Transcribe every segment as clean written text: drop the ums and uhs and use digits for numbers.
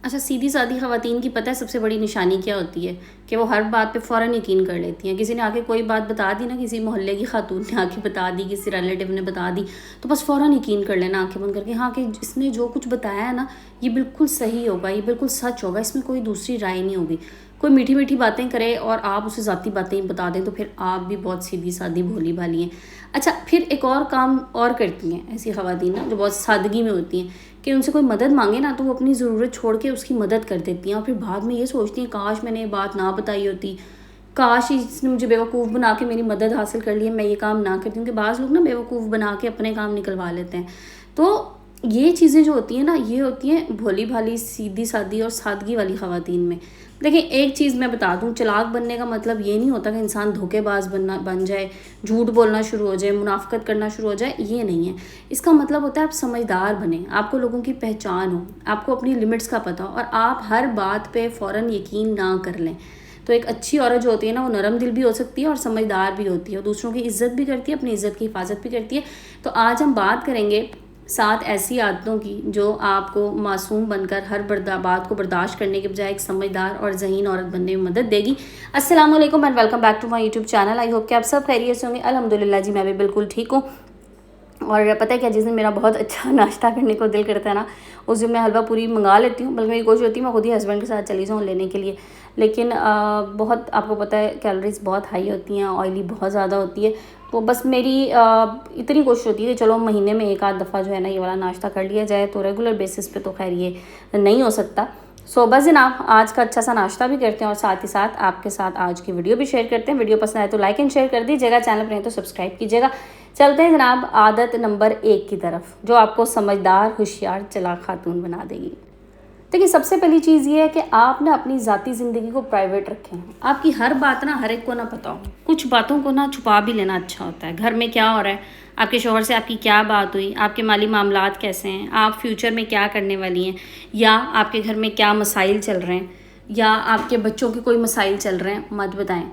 اچھا، سیدھی سادی خواتین کی پتہ ہے سب سے بڑی نشانی کیا ہوتی ہے؟ کہ وہ ہر بات پہ فوراً یقین کر لیتی ہیں. کسی نے آ کے کوئی بات بتا دی نا، کسی محلے کی خاتون نے آ کے بتا دی، کسی ریلیٹیو نے بتا دی، تو بس فوراً یقین کر لینا آنکھیں بند کر کے، ہاں کہ اس نے جو کچھ بتایا ہے نا یہ بالکل صحیح ہوگا، یہ بالکل سچ ہوگا، اس میں کوئی دوسری رائے نہیں ہوگی. کوئی میٹھی میٹھی باتیں کرے اور آپ اسے ذاتی باتیں بتا دیں تو پھر آپ بھی بہت سیدھی سادی بھولی بھالی ہیں. اچھا، پھر ایک اور کام اور کرتی ہیں ایسی خواتین نا جو بہت سادگی میں ہوتی ہیں، کہ ان سے کوئی مدد مانگے نا تو وہ اپنی ضرورت چھوڑ کے اس کی مدد کر دیتی ہیں، اور پھر بعد میں یہ سوچتی ہیں کاش میں نے یہ بات نہ بتائی ہوتی، کاش اس نے مجھے بیوقوف بنا کے میری مدد حاصل کر لی ہے، میں یہ کام نہ کرتی ہوں. کہ بعض لوگ نا بیوقوف بنا کے اپنے کام نکلوا لیتے ہیں. تو یہ چیزیں جو ہوتی ہیں نا یہ ہوتی ہیں بھولی بھالی سیدھی سادی اور سادگی والی خواتین میں. دیکھیں ایک چیز میں بتا دوں، چلاک بننے کا مطلب یہ نہیں ہوتا کہ انسان دھوکے باز بن جائے، جھوٹ بولنا شروع ہو جائے، منافقت کرنا شروع ہو جائے، یہ نہیں ہے. اس کا مطلب ہوتا ہے آپ سمجھدار بنیں، آپ کو لوگوں کی پہچان ہو، آپ کو اپنی لمٹس کا پتہ ہو، اور آپ ہر بات پہ فوراً یقین نہ کر لیں. تو ایک اچھی عورت جو ہوتی ہے نا وہ نرم دل بھی ہو سکتی ہے اور سمجھدار بھی ہوتی ہے، اور دوسروں کی عزت بھی کرتی ہے، اپنی عزت کی حفاظت بھی کرتی ہے. تو آج ہم بات کریں گے 7 ایسی عادتوں کی جو آپ کو معصوم بن کر ہر بات کو برداشت کرنے کے بجائے ایک سمجھدار اور ذہین عورت بننے میں مدد دے گی. السلام علیکم and welcome back to my YouTube channel. I hope کہ آپ سب خیریت سے ہوں گے. الحمدللہ جی میں بھی بالکل ٹھیک ہوں. اور پتہ ہے کیا، جس دن میرا بہت اچھا ناشتہ کرنے کو دل کرتا ہے نا اس دن میں حلوہ پوری منگا لیتی ہوں، بلکہ میری کوشش ہوتی ہے میں خود ہی ہسبینڈ کے ساتھ چلی جاؤں لینے کے لیے. لیکن بہت آپ کو پتہ ہے کیلوریز بہت ہائی ہوتی ہیں، آئلی بہت زیادہ ہوتی ہے. تو بس میری اتنی کوشش ہوتی ہے کہ چلو مہینے میں ایک آدھ دفعہ جو ہے نا یہ والا ناشتہ کر لیا جائے. تو ریگولر بیسس پہ تو خیر یہ نہیں ہو سکتا. سو بس جناب آج کا اچھا سا ناشتہ بھی کرتے ہیں اور ساتھ ہی ساتھ آپ کے ساتھ آج کی ویڈیو بھی شیئر کرتے ہیں. ویڈیو پسند آئے تو لائک اینڈ شیئر کر دیجیے گا، چینل پر ہیں تو سبسکرائب کیجیے گا. چلتے ہیں جناب عادت نمبر 1 کی طرف جو آپ کو سمجھدار، ہوشیار، چلاک خاتون بنا دے گی. دیکھیے سب سے پہلی چیز یہ ہے کہ آپ نا اپنی ذاتی زندگی کو پرائیویٹ رکھیں. آپ کی ہر بات نا ہر ایک کو نہ پتہ ہو. کچھ باتوں کو نا چھپا بھی لینا اچھا ہوتا ہے. گھر میں کیا ہو رہا ہے، آپ کے شوہر سے آپ کی کیا بات ہوئی، آپ کے مالی معاملات کیسے ہیں، آپ فیوچر میں کیا کرنے والی ہیں، یا آپ کے گھر میں کیا مسائل چل رہے ہیں، یا آپ کے بچوں کے کوئی مسائل چل رہے ہیں، مت بتائیں.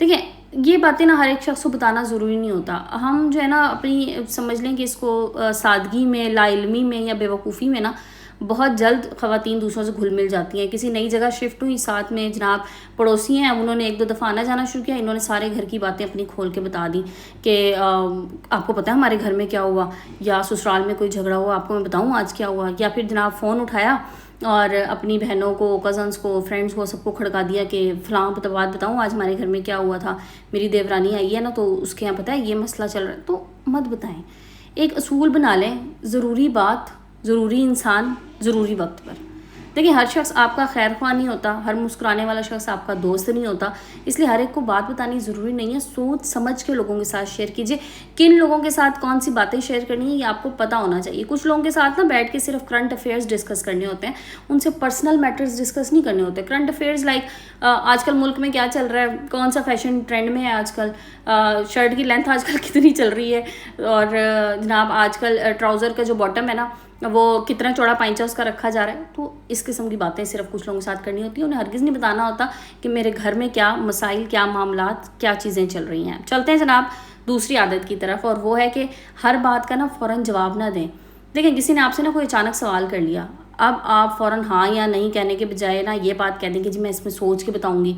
دیکھیں یہ باتیں نا ہر ایک شخص کو بتانا ضروری نہیں ہوتا. ہم جو ہے نا اپنی سمجھ لیں کہ اس کو سادگی میں، لا علمی میں یا بیوقوفی میں نا بہت جلد خواتین دوسروں سے گھل مل جاتی ہیں. کسی نئی جگہ شفٹ ہوئی، ساتھ میں جناب پڑوسی ہیں، انہوں نے 1-2 دفعہ آنا جانا شروع کیا، انہوں نے سارے گھر کی باتیں اپنی کھول کے بتا دی کہ آپ کو پتہ ہے ہمارے گھر میں کیا ہوا، یا سسرال میں کوئی جھگڑا ہوا آپ کو میں بتاؤں آج کیا ہوا. یا پھر جناب فون اٹھایا اور اپنی بہنوں کو، کزنس کو، فرینڈس کو سب کو کھڑکا دیا کہ فلاں بات بتاؤں آج ہمارے گھر میں کیا ہوا تھا، میری دیورانی آئی ہے نا تو اس کے یہاں پتہ ہے یہ مسئلہ چل رہا ہے. تو مت بتائیں. ایک اصول بنا لیں، ضروری بات، ضروری انسان، ضروری وقت پر. دیکھیں ہر شخص آپ کا خیر خواہ نہیں ہوتا، ہر مسکرانے والا شخص آپ کا دوست نہیں ہوتا، اس لیے ہر ایک کو بات بتانی ضروری نہیں ہے. سوچ سمجھ کے لوگوں کے ساتھ شیئر کیجیے. کن لوگوں کے ساتھ کون سی باتیں شیئر کرنی ہیں یہ آپ کو پتہ ہونا چاہیے. کچھ لوگوں کے ساتھ نا بیٹھ کے صرف کرنٹ افیئرز ڈسکس کرنے ہوتے ہیں، ان سے پرسنل میٹرز ڈسکس نہیں کرنے ہوتے. کرنٹ افیئرز لائک آج کل ملک میں کیا چل رہا ہے، کون سا فیشن ٹرینڈ میں ہے آج کل، شرٹ کی لینتھ آج کل کتنی چل رہی ہے، اور جناب آج کل ٹراؤزر کا جو باٹم ہے نا وہ کتنا چوڑا پائنچا اس کا رکھا جا رہا ہے. تو اس قسم کی باتیں صرف کچھ لوگوں کے ساتھ کرنی ہوتی ہیں. انہیں ہرگز نہیں بتانا ہوتا کہ میرے گھر میں کیا مسائل، کیا معاملات، کیا چیزیں چل رہی ہیں. چلتے ہیں جناب دوسری عادت کی طرف، اور وہ ہے کہ ہر بات کا نا فوراً جواب نہ دیں. دیکھیں کسی نے آپ سے نا کوئی اچانک سوال کر لیا، اب آپ فوراً ہاں یا نہیں کہنے کے بجائے نا یہ بات کہہ دیں کہ جی میں اس میں سوچ کے بتاؤں گی.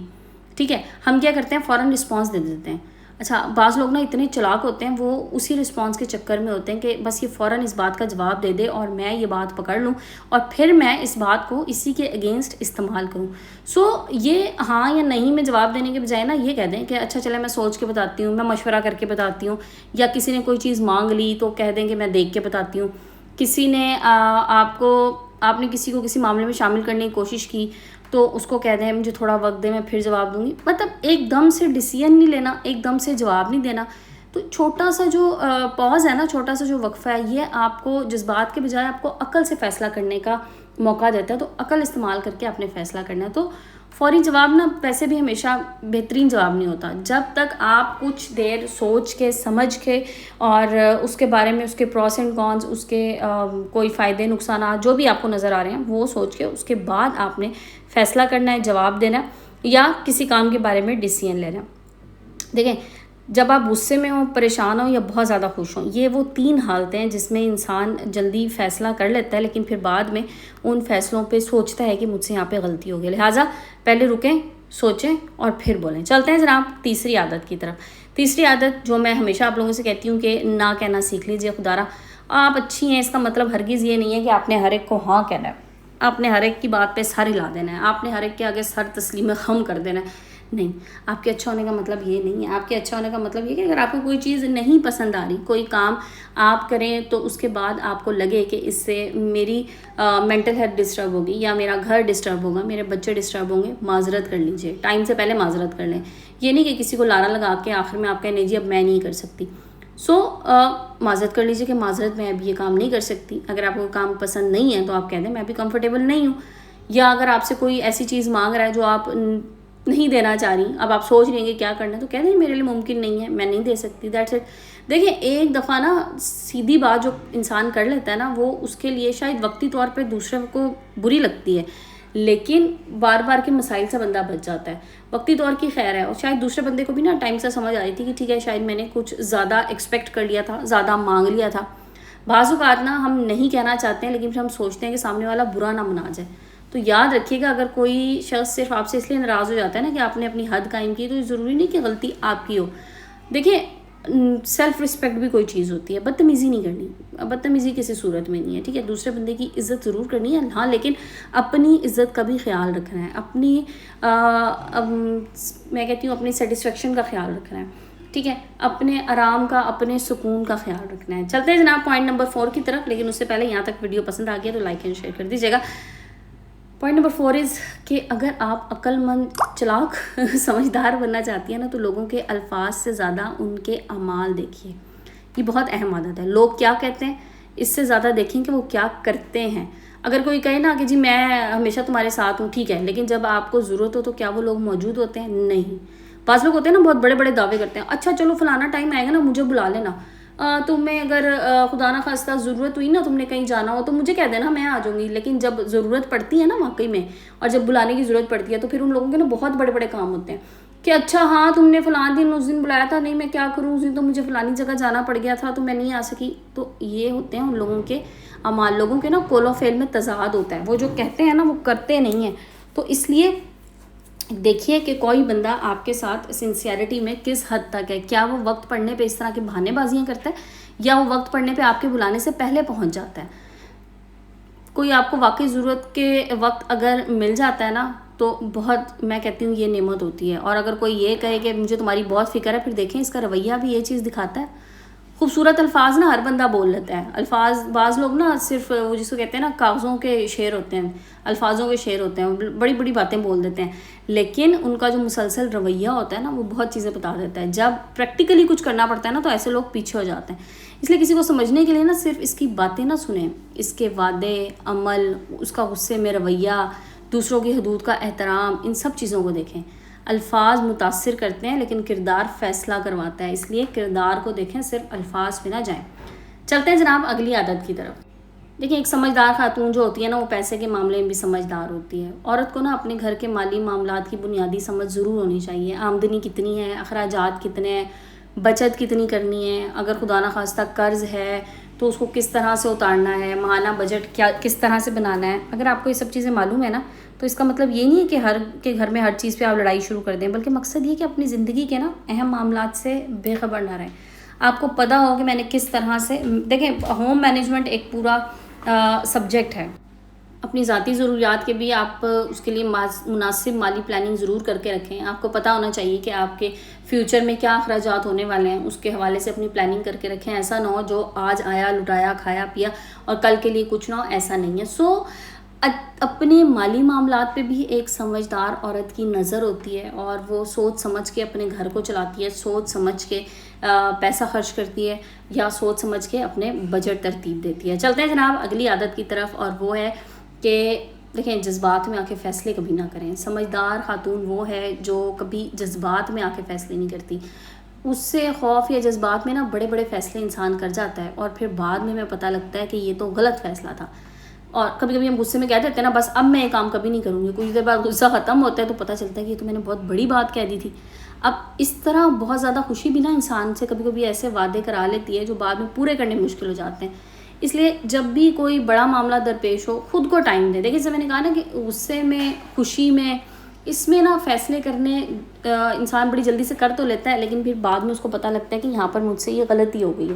ٹھیک ہے، ہم کیا کرتے ہیں فوراً رسپانس دے دیتے ہیں. اچھا بعض لوگ نا اتنے چلاک ہوتے ہیں، وہ اسی رسپانس کے چکر میں ہوتے ہیں کہ بس یہ فوراً اس بات کا جواب دے دے اور میں یہ بات پکڑ لوں اور پھر میں اس بات کو اسی کے اگینسٹ استعمال کروں. سو یہ ہاں یا نہیں میں جواب دینے کے بجائے نا یہ کہہ دیں کہ اچھا چلے میں سوچ کے بتاتی ہوں، میں مشورہ کر کے بتاتی ہوں. یا کسی نے کوئی چیز مانگ لی تو کہہ دیں کہ میں دیکھ کے بتاتی ہوں. کسی نے آپ نے کسی کو کسی معاملے میں شامل کرنے کی کوشش کی تو اس کو کہہ دیں مجھے تھوڑا وقت دیں میں پھر جواب دوں گی. مطلب ایک دم سے ڈیسیژن نہیں لینا، ایک دم سے جواب نہیں دینا. تو چھوٹا سا جو پاز ہے نا، چھوٹا سا جو وقفہ ہے، یہ آپ کو جذبات کے بجائے آپ کو عقل سے فیصلہ کرنے کا موقع دیتا ہے. تو عقل استعمال کر کے آپ نے فیصلہ کرنا ہے. تو فوری جواب نا ویسے بھی ہمیشہ بہترین جواب نہیں ہوتا. جب تک آپ کچھ دیر سوچ کے، سمجھ کے، اور اس کے بارے میں اس کے پروس اینڈ کونس، اس کے کوئی فائدے نقصانات جو بھی آپ کو نظر آ رہے ہیں وہ سوچ کے اس کے بعد آپ نے فیصلہ کرنا ہے، جواب دینا یا کسی کام کے بارے میں ڈیسیژن لینا. دیکھیں جب آپ غصے میں ہوں، پریشان ہوں یا بہت زیادہ خوش ہوں، یہ وہ 3 حالتیں ہیں جس میں انسان جلدی فیصلہ کر لیتا ہے لیکن پھر بعد میں ان فیصلوں پہ سوچتا ہے کہ مجھ سے یہاں پہ غلطی ہو گئی، لہٰذا پہلے رکیں، سوچیں اور پھر بولیں۔ چلتے ہیں جناب تیسری عادت کی طرف۔ تیسری عادت جو میں ہمیشہ آپ لوگوں سے کہتی ہوں کہ نہ کہنا سیکھ لیجیے۔ خدا را آپ اچھی ہیں اس کا مطلب ہرگز یہ نہیں ہے کہ آپ نے ہر ایک کو ہاں کہنا ہے، آپ نے ہر ایک کی بات پہ سر ہلا دینا ہے، آپ نے ہر ایک کے آگے سر تسلیم خم کر دینا ہے۔ نہیں، آپ کے اچھا ہونے کا مطلب یہ نہیں ہے۔ آپ کے اچھا ہونے کا مطلب یہ کہ اگر آپ کو کوئی چیز نہیں پسند آ رہی، کوئی کام آپ کریں تو اس کے بعد آپ کو لگے کہ اس سے میری مینٹل ہیلتھ ڈسٹرب ہوگی یا میرا گھر ڈسٹرب ہوگا، میرے بچے ڈسٹرب ہوں گے، معذرت کر لیجیے، ٹائم سے پہلے معذرت کر لیں۔ یہ نہیں کہ کسی کو لارا لگا کے آخر میں آپ کہیں نہیں جی اب میں نہیں کر سکتی۔ معذرت کر لیجیے کہ معذرت میں اب یہ کام نہیں کر سکتی۔ اگر آپ کو کام پسند نہیں ہے تو آپ کہہ دیں میں بھی کمفرٹیبل نہیں ہوں، یا اگر آپ سے کوئی ایسی چیز مانگ رہا ہے جو آپ نہیں دینا چاہ رہی، اب آپ سوچ رہی ہیں کہ کیا کرنا ہے، تو کہہ دیں میرے لیے ممکن نہیں ہے، میں نہیں دے سکتی، دیٹس اٹ۔ دیکھیں ایک دفعہ نا سیدھی بات جو انسان کر لیتا ہے نا وہ اس کے لیے شاید وقتی طور پہ دوسرے کو بری لگتی ہے، لیکن بار بار کے مسائل سے بندہ بچ جاتا ہے۔ وقتی طور کی خیر ہے، اور شاید دوسرے بندے کو بھی نا ٹائم سے سمجھ آئی تھی کہ ٹھیک ہے شاید میں نے کچھ زیادہ ایکسپیکٹ کر لیا تھا، زیادہ مانگ لیا تھا۔ بعض اوقات نا ہم نہیں کہنا چاہتے ہیں لیکن پھر ہم سوچتے ہیں کہ سامنے والا برا نہ منا جائے۔ تو یاد رکھیے گا اگر کوئی شخص صرف آپ سے اس لیے ناراض ہو جاتا ہے نا کہ آپ نے اپنی حد قائم کی، تو ضروری نہیں کہ غلطی آپ کی ہو۔ دیکھیں سیلف رسپیکٹ بھی کوئی چیز ہوتی ہے، بدتمیزی نہیں کرنی، بدتمیزی کسی صورت میں نہیں ہے، ٹھیک ہے، دوسرے بندے کی عزت ضرور کرنی ہے ہاں، لیکن اپنی عزت کا بھی خیال رکھنا ہے، اپنی میں کہتی ہوں اپنی سیٹسفیکشن کا خیال رکھنا ہے، ٹھیک ہے، اپنے آرام کا، اپنے سکون کا خیال رکھنا ہے۔ چلتے ہیں جناب پوائنٹ نمبر 4 کی طرف، لیکن اس سے پہلے یہاں تک ویڈیو پسند آ گیا تو لائک اینڈ شیئر کر دیجیے گا۔ پوائنٹ نمبر 4 از کہ اگر آپ عقل مند، چلاک، سمجھدار بننا چاہتی ہیں نا تو لوگوں کے الفاظ سے زیادہ ان کے اعمال دیکھیے۔ یہ بہت اہم عادت ہے، لوگ کیا کہتے ہیں اس سے زیادہ دیکھیں کہ وہ کیا کرتے ہیں۔ اگر کوئی کہے نا کہ جی میں ہمیشہ تمہارے ساتھ ہوں، ٹھیک ہے، لیکن جب آپ کو ضرورت ہو تو کیا وہ لوگ موجود ہوتے ہیں؟ نہیں۔ بعض لوگ ہوتے ہیں نا بہت بڑے بڑے دعوے کرتے ہیں، اچھا چلو فلانا ٹائم آئے گا نا مجھے بلا لینا، تمہیں اگر خدا نہ خواستہ ضرورت ہوئی نا، تم نے کہیں جانا ہو تو مجھے کہہ دینا، میں آ جاؤں گی۔ لیکن جب ضرورت پڑتی ہے نا واقعی میں، اور جب بلانے کی ضرورت پڑتی ہے تو پھر ان لوگوں کے نا بہت بڑے بڑے کام ہوتے ہیں کہ اچھا ہاں تم نے فلاں دن اس دن بلایا تھا، نہیں میں کیا کروں، اس دن تو مجھے فلانی جگہ جانا پڑ گیا تھا تو میں نہیں آ سکی۔ تو یہ ہوتے ہیں ان لوگوں کے اعمال، لوگوں کے نا قول و فعل میں تضاد ہوتا ہے، وہ جو کہتے ہیں نا وہ کرتے نہیں ہیں۔ تو اس لیے دیکھیے کہ کوئی بندہ آپ کے ساتھ سنسیئرٹی میں کس حد تک ہے، کیا وہ وقت پڑنے پہ اس طرح کے بہانے بازیاں کرتا ہے یا وہ وقت پڑنے پہ آپ کے بلانے سے پہلے پہنچ جاتا ہے۔ کوئی آپ کو واقعی ضرورت کے وقت اگر مل جاتا ہے نا تو بہت، میں کہتی ہوں یہ نعمت ہوتی ہے۔ اور اگر کوئی یہ کہے کہ مجھے تمہاری بہت فکر ہے، پھر دیکھیں اس کا رویہ بھی یہ چیز دکھاتا ہے۔ خوبصورت الفاظ نا ہر بندہ بول لیتا ہے، الفاظ بعض لوگ نا صرف وہ جس کو کہتے ہیں نا کاغذوں کے شعر ہوتے ہیں، الفاظوں کے شعر ہوتے ہیں، بڑی بڑی باتیں بول دیتے ہیں، لیکن ان کا جو مسلسل رویہ ہوتا ہے نا وہ بہت چیزیں بتا دیتا ہے۔ جب پریکٹیکلی کچھ کرنا پڑتا ہے نا تو ایسے لوگ پیچھے ہو جاتے ہیں۔ اس لیے کسی کو سمجھنے کے لیے نا صرف اس کی باتیں نہ سنیں، اس کے وعدے، عمل، اس کا غصے میں رویہ، دوسروں کی حدود کا احترام، ان سب چیزوں کو دیکھیں۔ الفاظ متاثر کرتے ہیں لیکن کردار فیصلہ کرواتا ہے، اس لیے کردار کو دیکھیں، صرف الفاظ پہ نہ جائیں۔ چلتے ہیں جناب اگلی عادت کی طرف۔ دیکھیں ایک سمجھدار خاتون جو ہوتی ہے نا وہ پیسے کے معاملے میں بھی سمجھدار ہوتی ہے۔ عورت کو نا اپنے گھر کے مالی معاملات کی بنیادی سمجھ ضرور ہونی چاہیے، آمدنی کتنی ہے، اخراجات کتنے ہیں، بچت کتنی کرنی ہے، اگر خدا نہ خواستہ قرض ہے تو اس کو کس طرح سے اتارنا ہے، ماہانہ بجٹ کیا کس طرح سے بنانا ہے۔ اگر آپ کو یہ سب چیزیں معلوم ہے نا تو اس کا مطلب یہ نہیں ہے کہ ہر کے گھر میں ہر چیز پہ آپ لڑائی شروع کر دیں، بلکہ مقصد یہ کہ اپنی زندگی کے نا اہم معاملات سے بے خبر نہ رہیں۔ آپ کو پتہ ہو کہ میں نے کس طرح سے، دیکھیں ہوم مینجمنٹ ایک پورا سبجیکٹ ہے، اپنی ذاتی ضروریات کے بھی آپ اس کے لیے مناسب مالی پلاننگ ضرور کر کے رکھیں۔ آپ کو پتہ ہونا چاہیے کہ آپ کے فیوچر میں کیا اخراجات ہونے والے ہیں، اس کے حوالے سے اپنی پلاننگ کر کے رکھیں۔ ایسا نہ ہو جو آج آیا لٹایا کھایا پیا اور کل کے لیے کچھ نہ ہو، ایسا نہیں ہے۔ اپنے مالی معاملات پہ بھی ایک سمجھدار عورت کی نظر ہوتی ہے اور وہ سوچ سمجھ کے اپنے گھر کو چلاتی ہے، سوچ سمجھ کے پیسہ خرچ کرتی ہے یا سوچ سمجھ کے اپنے بجٹ ترتیب دیتی ہے۔ چلتے ہیں جناب اگلی عادت کی طرف، اور وہ ہے کہ دیکھیں جذبات میں آ کے فیصلے کبھی نہ کریں۔ سمجھدار خاتون وہ ہے جو کبھی جذبات میں آ کے فیصلے نہیں کرتی۔ اس سے خوف یا جذبات میں نا بڑے بڑے فیصلے انسان کر جاتا ہے اور پھر بعد میں پتہ لگتا ہے کہ یہ تو غلط فیصلہ تھا۔ اور کبھی کبھی ہم غصے میں کہہ دیتے ہیں نا بس اب میں یہ کام کبھی نہیں کروں گی، کچھ دیر بعد غصہ ختم ہوتا ہے تو پتہ چلتا ہے کہ یہ تو میں نے بہت بڑی بات کہہ دی تھی. اب اس طرح بہت زیادہ خوشی بھی نا انسان سے کبھی کبھی ایسے وعدے کرا لیتی ہے جو بعد میں پورے کرنے مشکل ہو جاتے ہیں. اس لیے جب بھی کوئی بڑا معاملہ درپیش ہو خود کو ٹائم دے. دیکھیں جیسے میں نے کہا نا کہ غصے میں، خوشی میں، اس میں نا فیصلے کرنے انسان بڑی جلدی سے کر تو لیتا ہے لیکن پھر بعد میں اس کو پتہ لگتا ہے کہ یہاں پر مجھ سے یہ غلطی ہو گئی ہے.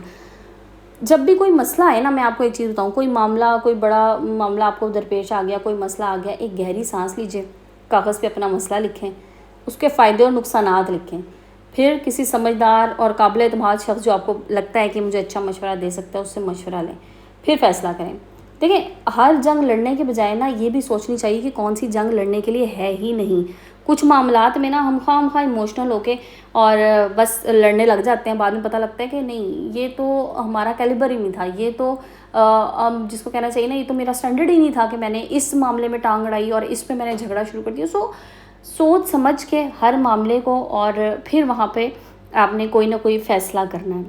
جب بھی کوئی مسئلہ ہے نا، میں آپ کو ایک چیز بتاؤں، کوئی معاملہ، کوئی بڑا معاملہ آپ کو درپیش آ گیا، کوئی مسئلہ آ گیا، ایک گہری سانس لیجئے، کاغذ پہ اپنا مسئلہ لکھیں، اس کے فائدے اور نقصانات لکھیں، پھر کسی سمجھدار اور قابل اعتماد شخص جو آپ کو لگتا ہے کہ مجھے اچھا مشورہ دے سکتا ہے اس سے مشورہ لیں، پھر فیصلہ کریں. دیکھیں ہر جنگ لڑنے کے بجائے نا یہ بھی سوچنی چاہیے کہ کون سی جنگ لڑنے کے لیے ہے ہی نہیں. کچھ معاملات میں نا ہم خواہ ایموشنل ہو کے اور بس لڑنے لگ جاتے ہیں، بعد میں پتہ لگتا ہے کہ نہیں یہ تو ہمارا کیلیبر ہی نہیں تھا، یہ تو جس کو کہنا چاہیے نا یہ تو میرا سٹینڈرڈ ہی نہیں تھا کہ میں نے اس معاملے میں ٹانگ اڑائی اور اس پہ میں نے جھگڑا شروع کر دیا. سوچ سمجھ کے ہر معاملے کو اور پھر وہاں پہ آپ نے کوئی نہ کوئی فیصلہ کرنا ہے.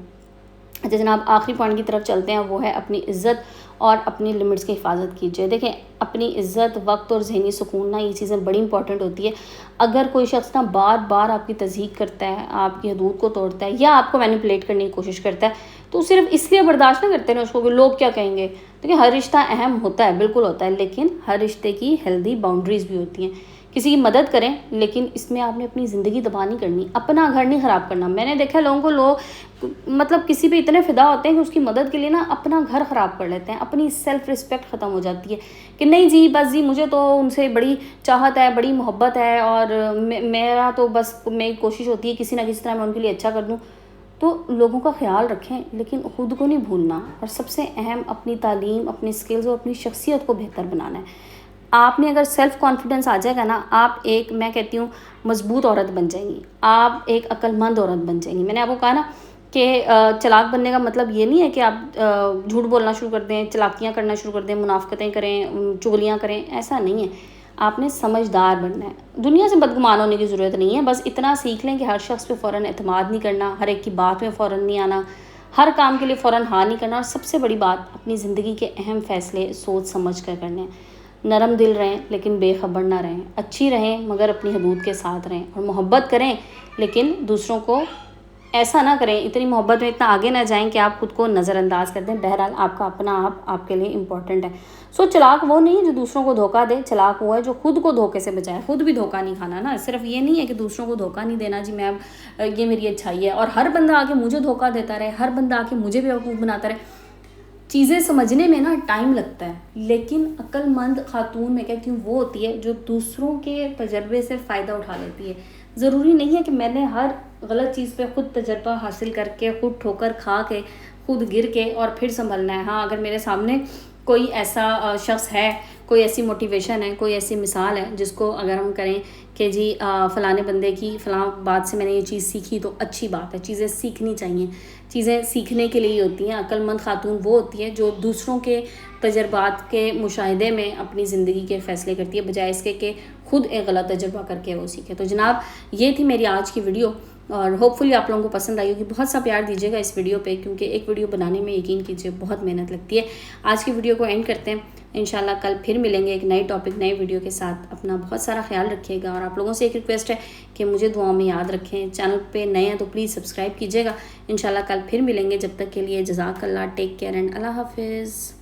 اچھا جناب، آخری پوائنٹ کی طرف چلتے ہیں، وہ ہے اپنی عزت اور اپنی لمٹس کی حفاظت کیجیے. دیکھیں اپنی عزت، وقت اور ذہنی سکون نا یہ چیزیں بڑی امپورٹنٹ ہوتی ہے. اگر کوئی شخص نا بار بار آپ کی تضحیق کرتا ہے، آپ کی حدود کو توڑتا ہے یا آپ کو مینیپولیٹ کرنے کی کوشش کرتا ہے تو صرف اس لیے برداشت نہ کرتے نا اس کو کہ لوگ کیا کہیں گے. دیکھیں ہر رشتہ اہم ہوتا ہے، بالکل ہوتا ہے، لیکن ہر رشتے کی ہیلدی باؤنڈریز بھی ہوتی ہیں. کسی کی مدد کریں لیکن اس میں آپ نے اپنی زندگی تباہ نہیں کرنی، اپنا گھر نہیں خراب کرنا. میں نے دیکھا لوگوں کو مطلب کسی پہ اتنے فدا ہوتے ہیں کہ اس کی مدد کے لیے نا اپنا گھر خراب کر لیتے ہیں، اپنی سیلف رسپیکٹ ختم ہو جاتی ہے کہ نہیں جی بس جی مجھے تو ان سے بڑی چاہت ہے، بڑی محبت ہے اور میرا تو بس میری کوشش ہوتی ہے کسی نہ کسی طرح میں ان کے لیے اچھا کر دوں. تو لوگوں کا خیال رکھیں لیکن خود کو نہیں بھولنا، اور سب سے اہم اپنی تعلیم، اپنی سکلز اور اپنی شخصیت کو بہتر بنانا ہے. آپ میں اگر سیلف کانفیڈنس آ جائے گا نا، آپ ایک میں کہتی ہوں مضبوط عورت بن جائیں گی، آپ ایک عقل مند عورت بن جائیں گی. میں نے آپ کو کہا نا کہ چلاک بننے کا مطلب یہ نہیں ہے کہ آپ جھوٹ بولنا شروع کر دیں، چلاکیاں کرنا شروع کر دیں، منافقتیں کریں، چغلیاں کریں، ایسا نہیں ہے. آپ نے سمجھدار بننا ہے. دنیا سے بدگمان ہونے کی ضرورت نہیں ہے، بس اتنا سیکھ لیں کہ ہر شخص پہ فوراً اعتماد نہیں کرنا، ہر ایک کی بات میں فوراً نہیں آنا، ہر کام کے لیے فوراً ہاں نہیں کرنا، اور سب سے بڑی بات اپنی زندگی کے اہم فیصلے سوچ سمجھ کر کرنے ہیں. نرم دل رہیں لیکن بے خبر نہ رہیں، اچھی رہیں مگر اپنی حدود کے ساتھ رہیں، اور محبت کریں لیکن دوسروں کو ایسا نہ کریں، اتنی محبت میں اتنا آگے نہ جائیں کہ آپ خود کو نظر انداز کر دیں. بہرحال آپ کا اپنا آپ کے لیے امپورٹنٹ ہے. چلاک وہ نہیں جو دوسروں کو دھوکہ دے، چلاک وہ ہے جو خود کو دھوکے سے بچائے. خود بھی دھوکہ نہیں کھانا نا، صرف یہ نہیں ہے کہ دوسروں کو دھوکہ نہیں دینا جی میں یہ میری اچھائی ہے اور ہر بندہ آ کے مجھے دھوکہ دیتا رہے، ہر بندہ آ کے مجھے بیوقوف بناتا رہے. چیزیں سمجھنے میں نا ٹائم لگتا ہے، لیکن عقل مند خاتون میں کہتی ہوں وہ ہوتی ہے جو دوسروں کے تجربے سے فائدہ اٹھا لیتی ہے. ضروری نہیں ہے کہ میں نے ہر غلط چیز پہ خود تجربہ حاصل کر کے، خود ٹھوکر کھا کے، خود گر کے اور پھر سنبھلنا ہے. ہاں اگر میرے سامنے کوئی ایسا شخص ہے، کوئی ایسی موٹیویشن ہے، کوئی ایسی مثال ہے جس کو اگر ہم کریں کہ جی فلانے بندے کی فلاں بات سے میں نے یہ چیز سیکھی تو اچھی بات ہے. چیزیں سیکھنی چاہیے، چیزیں سیکھنے کے لیے ہوتی ہیں. عقل مند خاتون وہ ہوتی ہے جو دوسروں کے تجربات کے مشاہدے میں اپنی زندگی کے فیصلے کرتی ہے، بجائے اس کے کہ خود ایک غلط تجربہ کر کے وہ سیکھے. تو جناب یہ تھی میری آج کی ویڈیو، اور ہوپ فلی آپ لوگوں کو پسند آئی ہوگی. بہت سا پیار دیجیے گا اس ویڈیو پہ، کیونکہ ایک ویڈیو بنانے میں یقین کیجیے بہت محنت لگتی ہے. آج کی ویڈیو کو اینڈ کرتے ہیں، انشاءاللہ کل پھر ملیں گے ایک نئے ٹاپک، نئے ویڈیو کے ساتھ. اپنا بہت سارا خیال رکھیے گا، اور آپ لوگوں سے ایک ریکویسٹ ہے کہ مجھے دعاؤں میں یاد رکھیں. چینل پہ نئے ہیں تو پلیز سبسکرائب کیجیے گا. انشاءاللہ کل پھر ملیں گے، جب تک کے لیے جزاک اللہ، ٹیک کیئر اینڈ اللہ حافظ.